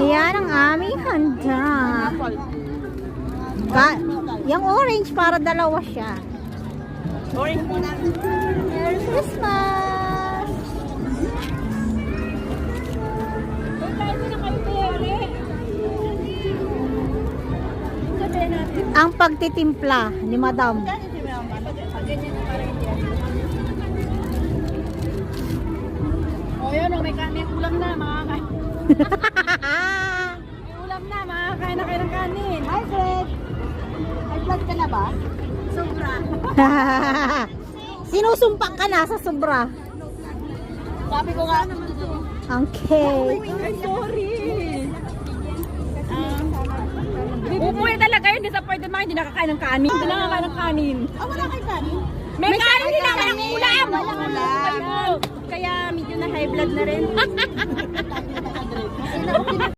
Ayan ang aming handa. Yung orange para dalawa siya. Orange muna. Merry Christmas! Ang pagtitimpla ni Madam. O yun, may ulam na, makakain. May ulam na, makakain na kayo ng kanin. Hi, Fred. May vlog ka na ba? Sobra. Sinusumpak ka na sa sobra. Sabi ko nga. Okay. Ay, sorry. Bubuhay talaga yun. Disappointed mga hindi nakakain ng kanin. Hindi nakakain ng kanin. Wala kayo kanin? May kanin din naman ang ulam. Kaya medyo na high blood na rin.